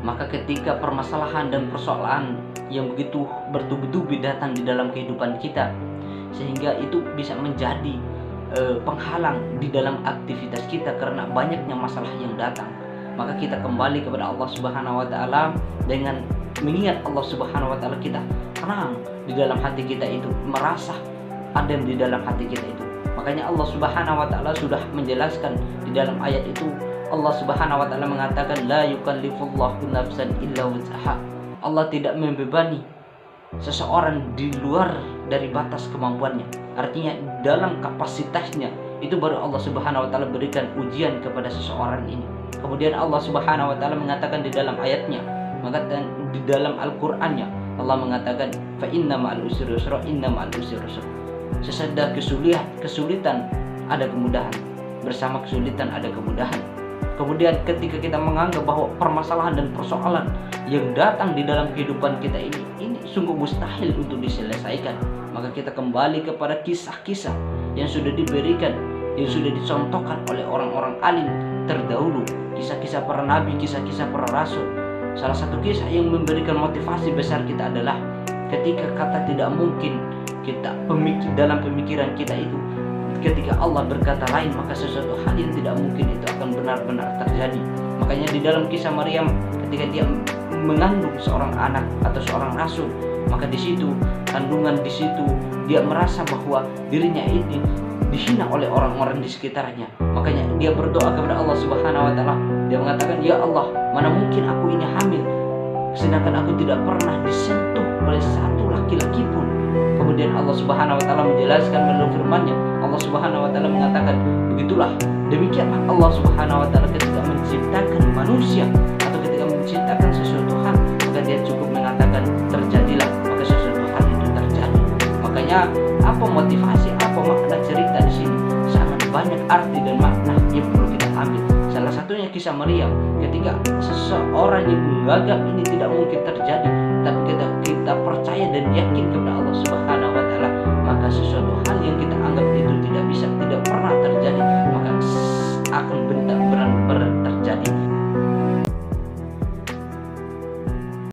Maka ketika permasalahan dan persoalan yang begitu bertubi-tubi datang di dalam kehidupan kita, sehingga itu bisa menjadi penghalang di dalam aktivitas kita karena banyaknya masalah yang datang, maka kita kembali kepada Allah Subhanahu wa taala dengan mengingat Allah Subhanahu wa taala, kita tenang di dalam hati kita itu, merasa adem di dalam hati kita itu. Makanya Allah Subhanahu wa taala sudah menjelaskan di dalam ayat itu. Allah Subhanahu wa taala mengatakan la yukallifullahu nafsan illa wus'aha. Allah tidak membebani seseorang di luar dari batas kemampuannya. Artinya dalam kapasitasnya itu baru Allah Subhanahu wa taala berikan ujian kepada seseorang ini. Kemudian Allah Subhanahu wa taala mengatakan di dalam ayatnya, mengatakan di dalam Al-Qur'annya, Allah mengatakan fa inna ma'al usri yusra, inna ma'al usri yusra. Sesudah kesulitan ada kemudahan, bersama kesulitan ada kemudahan. Kemudian ketika kita menganggap bahwa permasalahan dan persoalan yang datang di dalam kehidupan kita ini sungguh mustahil untuk diselesaikan, maka kita kembali kepada kisah-kisah yang sudah diberikan, yang sudah dicontohkan oleh orang-orang alim terdahulu, kisah-kisah para nabi, kisah-kisah para rasul. Salah satu kisah yang memberikan motivasi besar kita adalah ketika kata tidak mungkin kita dalam pemikiran kita itu, ketika Allah berkata lain, maka sesuatu hal yang tidak mungkin itu akan benar-benar terjadi. Makanya di dalam kisah Maryam, ketika dia mengandung seorang anak atau seorang rasul, maka di situ kandungan, di situ dia merasa bahwa dirinya ini dihina oleh orang-orang di sekitarnya. Makanya dia berdoa kepada Allah Subhanahu wa taala. Dia mengatakan, ya Allah, mana mungkin aku ini hamil sedangkan aku tidak pernah disentuh oleh satu laki-laki pun. Kemudian Allah Subhanahu wa taala menjelaskan melalui firman-Nya. Allah Subhanahu wa taala mengatakan, begitulah, demikianlah Allah Subhanahu wa taala ketika menciptakan manusia atau ketika menciptakan sesuatu hal, maka dia cukup mengatakan terjadilah, maka sesuatu hal itu terjadi. Makanya apa motivasi, apa makna cerita di sini? Sangat banyak arti dan makna yang perlu kita ambil. Salah satunya kisah Maryam, ketika seseorang yang menganggap ini tidak mungkin terjadi, tapi kita percaya dan yakin kepada Allah Subhanahu